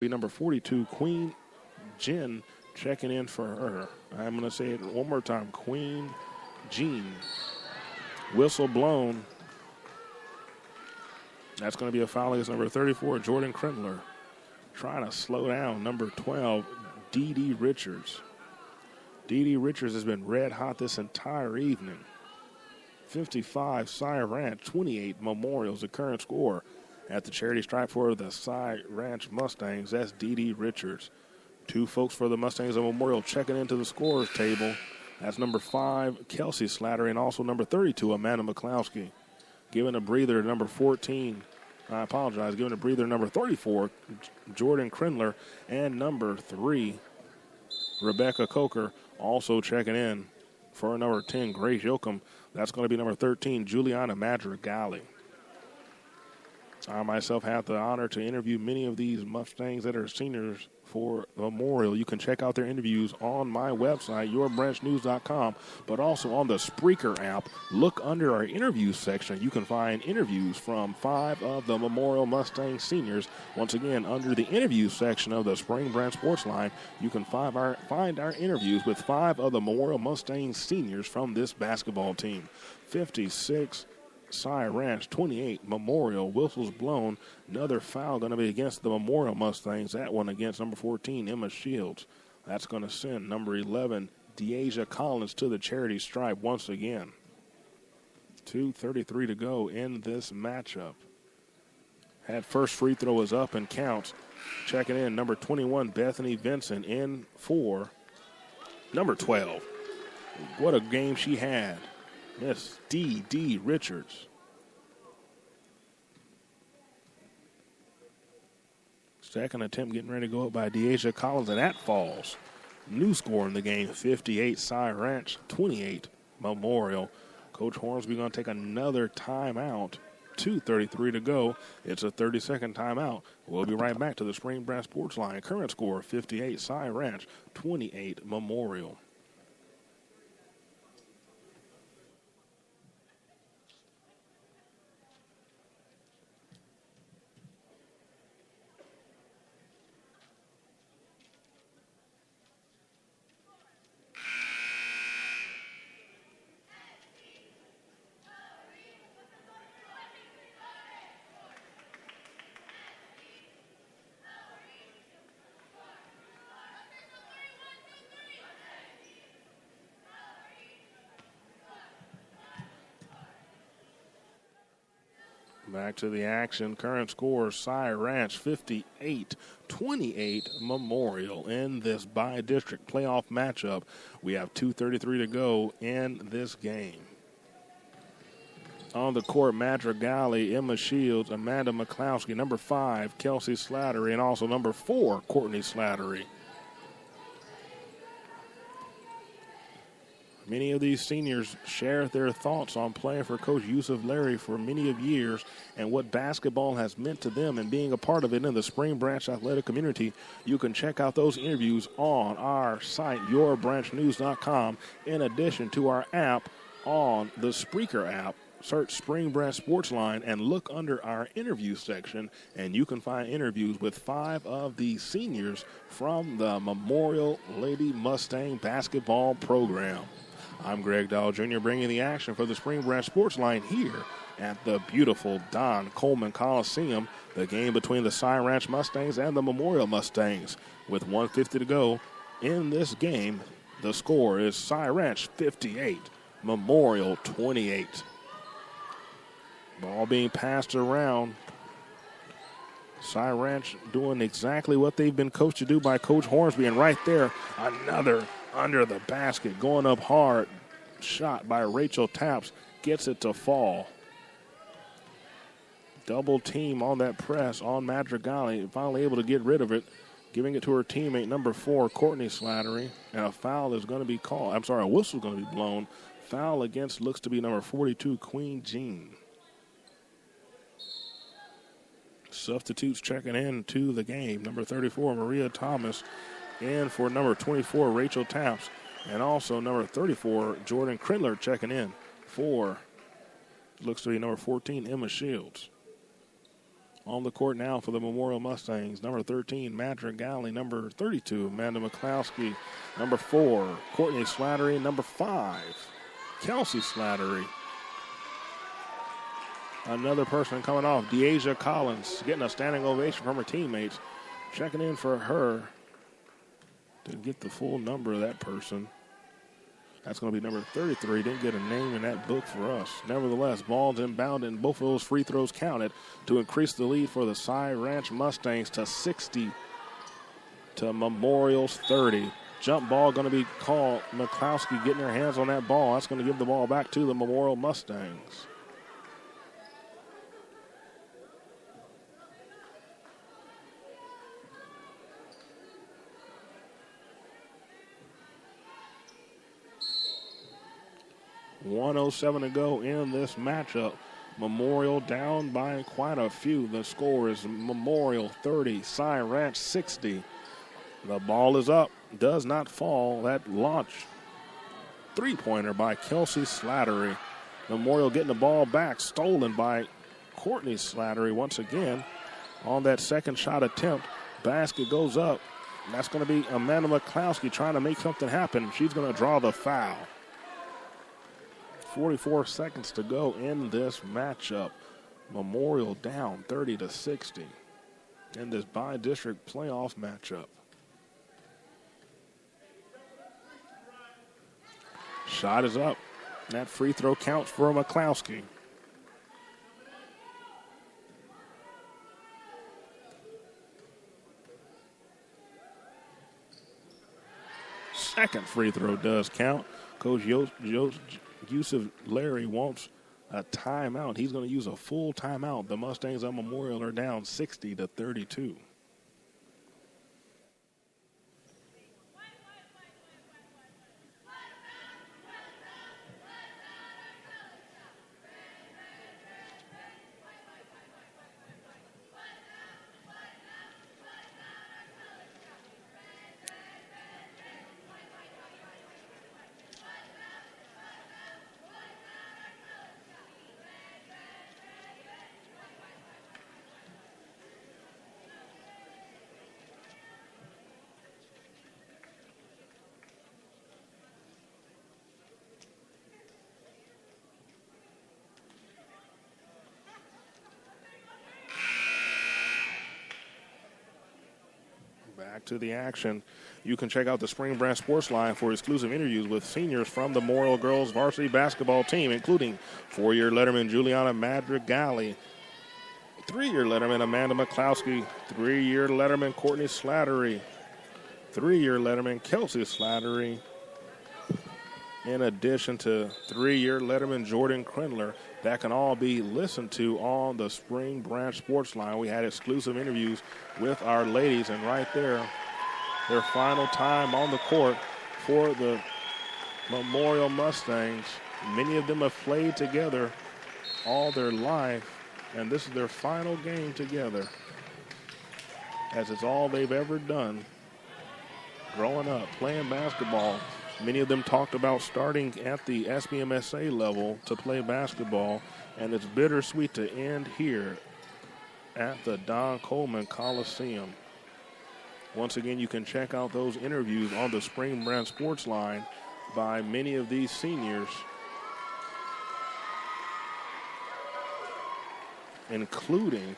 Be number 42, Queen Jen, checking in for her. I'm going to say it one more time. Queen Jean. Whistle blown. That's going to be a foul against number 34, Jordan Krendler. Trying to slow down number 12, Dee Richards. Dee Richards has been red hot this entire evening. 55, Cy Ranch, 28, Memorial's the current score at the charity stripe for the Cy Ranch Mustangs. That's Dee Richards. Two folks for the Mustangs of Memorial checking into the scorers table. That's number 5, Kelsey Slattery, and also number 32, Amanda McCloskey. Giving a breather to number 14. Giving a breather to number 34, Jordan Krendler, and number 3, Rebecca Coker, also checking in for number 10, Grace Yoakum. That's going to be number 13, Juliana Madrigali. I myself have the honor to interview many of these Mustangs that are seniors for Memorial. You can check out their interviews on my website, yourbranchnews.com, but also on the Spreaker app. Look under our interviews section. You can find interviews from 5 of the Memorial Mustang seniors. Once again, under the interviews section of the Spring Branch Sports Line, you can find our interviews with 5 of the Memorial Mustang seniors from this basketball team. 56 Cy Ranch, 28 Memorial, whistles blown. Another foul going to be against the Memorial Mustangs. That one against number 14, Emma Shields. That's going to send number 11, Deasia Collins, to the charity stripe once again. 2:33 to go in this matchup. Had first free throw is up and counts. Checking in, number 21, Bethany Vincent, in for number 12. What a game she had. Miss Dee Richards. Second attempt getting ready to go up by Deasia Collins, and that falls. New score in the game, 58 Cy Ranch, 28 Memorial. Coach Hornsby going to take another timeout. 2:33 to go. It's a 30-second timeout. We'll be right back to the Spring Branch Sports Line. Current score, 58 Cy Ranch, 28 Memorial. Back to the action. Current score, Cy Ranch 58-28 Memorial in this by-district playoff matchup. We have 2:33 to go in this game. On the court, Madrigali, Emma Shields, Amanda McCloskey, number 5, Kelsey Slattery, and also number 4, Courtney Slattery. Many of these seniors share their thoughts on playing for Coach Yusuf Larry for many of years and what basketball has meant to them and being a part of it in the Spring Branch athletic community. You can check out those interviews on our site, yourbranchnews.com, in addition to our app on the Spreaker app. Search Spring Branch Sports Line and look under our interview section, and you can find interviews with 5 of the seniors from the Memorial Lady Mustang basketball program. I'm Greg Dahl Jr. bringing the action for the Spring Branch Sports Line here at the beautiful Don Coleman Coliseum. The game between the Cy Ranch Mustangs and the Memorial Mustangs. With 1:50 to go in this game, the score is Cy Ranch 58, Memorial 28. Ball being passed around. Cy Ranch doing exactly what they've been coached to do by Coach Hornsby. And right there, another under the basket, going up hard. Shot by Rachel Taps, gets it to fall. Double team on that press on Madrigali. Finally able to get rid of it, giving it to her teammate, number 4, Courtney Slattery. And a foul is going to be called. A whistle is going to be blown. Foul against looks to be number 42, Queen Jean. Substitutes checking in to the game. Number 34, Maria Thomas, in for number 24, Rachel Taps. And also number 34, Jordan Krendler, checking in for, looks to be number 14, Emma Shields. On the court now for the Memorial Mustangs. Number 13, Madra Galley. Number 32, Amanda McCloskey. Number 4, Courtney Slattery. Number 5, Kelsey Slattery. Another person coming off, Deasia Collins, getting a standing ovation from her teammates. Checking in for her. Didn't get the full number of that person. That's going to be number 33. Didn't get a name in that book for us. Nevertheless, balls inbound, and both of those free throws counted to increase the lead for the Cy Ranch Mustangs to 60 to Memorial's 30. Jump ball going to be called. McCloskey getting her hands on that ball. That's going to give the ball back to the Memorial Mustangs. .107 to go in this matchup. Memorial down by quite a few. The score is Memorial 30, Cy Ranch 60. The ball is up, does not fall. That launch three-pointer by Kelsey Slattery. Memorial getting the ball back, stolen by Courtney Slattery once again on that second shot attempt. Basket goes up. And that's going to be Amanda McCloskey trying to make something happen. She's going to draw the foul. 44 seconds to go in this matchup. Memorial down 30 to 60 in this bi-district playoff matchup. Shot is up. That free throw counts for McCloskey. Second free throw does count. Coach Yusuf Larry wants a timeout. He's going to use a full timeout. The Mustangs on Memorial are down 60 to 32. Back to the action. You can check out the Spring Branch Sports Line for exclusive interviews with seniors from the Memorial Girls varsity basketball team, including four-year letterman Juliana Madrigali, three-year letterman Amanda McCloskey, three-year letterman Courtney Slattery, three-year letterman Kelsey Slattery, in addition to three-year letterman Jordan Krendler. That can all be listened to on the Spring Branch Sports Line. We had exclusive interviews with our ladies, and right there, their final time on the court for the Memorial Mustangs. Many of them have played together all their life, and this is their final game together, as it's all they've ever done growing up, playing basketball. Many of them talked about starting at the SBMSA level to play basketball, and it's bittersweet to end here at the Don Coleman Coliseum. Once again, you can check out those interviews on the Spring Branch Sports Line by many of these seniors, including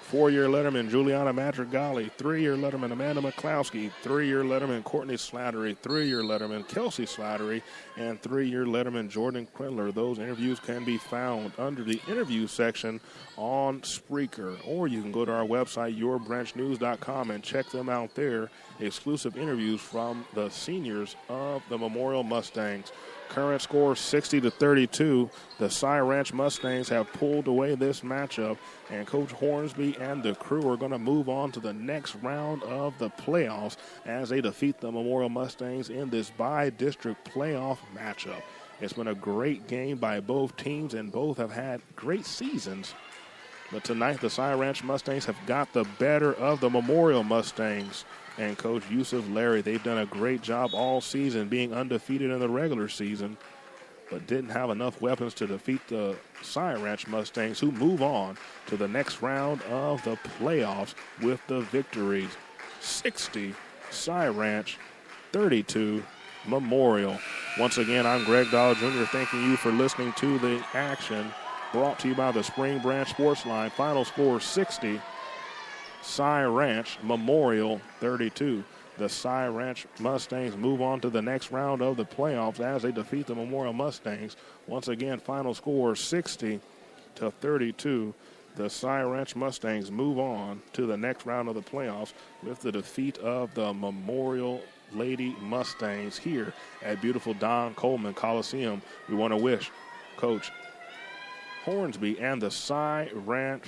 four-year letterman Juliana Madrigali, three-year letterman Amanda McCloskey, three-year letterman Courtney Slattery, three-year letterman Kelsey Slattery, and three-year letterman Jordan Krendler. Those interviews can be found under the interview section on Spreaker, or you can go to our website, yourbranchnews.com, and check them out there. Exclusive interviews from the seniors of the Memorial Mustangs. Current score 60 to 32. The Cy Ranch Mustangs have pulled away this matchup, and Coach Hornsby and the crew are going to move on to the next round of the playoffs as they defeat the Memorial Mustangs in this bi-district playoff matchup. It's been a great game by both teams, and both have had great seasons. But tonight, the Cy Ranch Mustangs have got the better of the Memorial Mustangs. And Coach Yusuf Larry, they've done a great job all season, being undefeated in the regular season. but didn't have enough weapons to defeat the Cy Ranch Mustangs, who move on to the next round of the playoffs with the victories. 60, Cy Ranch, 32, Memorial. Once again, I'm Greg Dahl Jr. thanking you for listening to the action brought to you by the Spring Branch Sports Line. Final score 60, Cy Ranch, Memorial 32. The Cy Ranch Mustangs move on to the next round of the playoffs as they defeat the Memorial Mustangs. Once again, final score 60-32. The Cy Ranch Mustangs move on to the next round of the playoffs with the defeat of the Memorial Lady Mustangs here at beautiful Don Coleman Coliseum. We want to wish Coach Hornsby and the Cy Ranch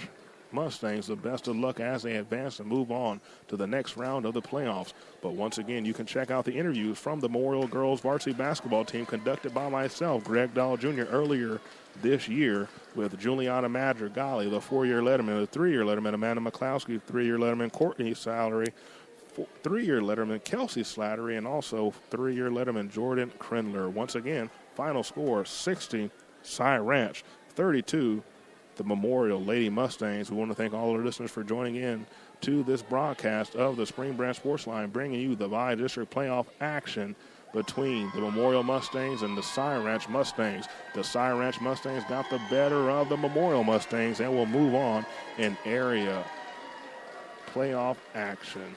Mustangs the best of luck as they advance and move on to the next round of the playoffs. But once again, you can check out the interviews from the Memorial Girls Varsity Basketball team conducted by myself, Greg Dahl Jr., earlier this year with Juliana Madrigali, the 4-year letterman, the 3-year letterman, Amanda McCloskey, 3-year letterman, Courtney Sallery, 3-year letterman, Kelsey Slattery, and also 3-year letterman, Jordan Krendler. Once again, final score 60, Cy Ranch, 32, the Memorial Lady Mustangs. We want to thank all our listeners for joining in to this broadcast of the Spring Branch Sports Line, bringing you the bi-district playoff action between the Memorial Mustangs and the Cy Ranch Mustangs. The Cy Ranch Mustangs got the better of the Memorial Mustangs and will move on in area playoff action.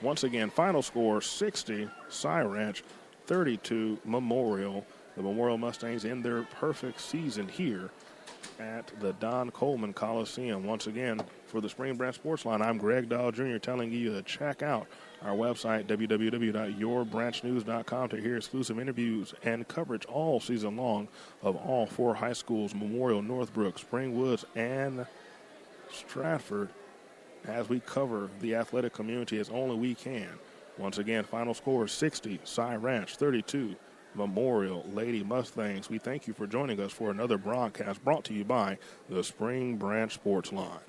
Once again, final score 60, Cy Ranch, 32, Memorial. The Memorial Mustangs in their perfect season here at the Don Coleman Coliseum. Once again, for the Spring Branch Sports Line, I'm Greg Dahl Jr. telling you to check out our website, www.yourbranchnews.com, to hear exclusive interviews and coverage all season long of all 4 high schools, Memorial, Northbrook, Springwoods, and Stratford, as we cover the athletic community as only we can. Once again, final score 60, Cy Ranch, 32, Memorial Lady Mustangs. We thank you for joining us for another broadcast brought to you by the Spring Branch Sports Line.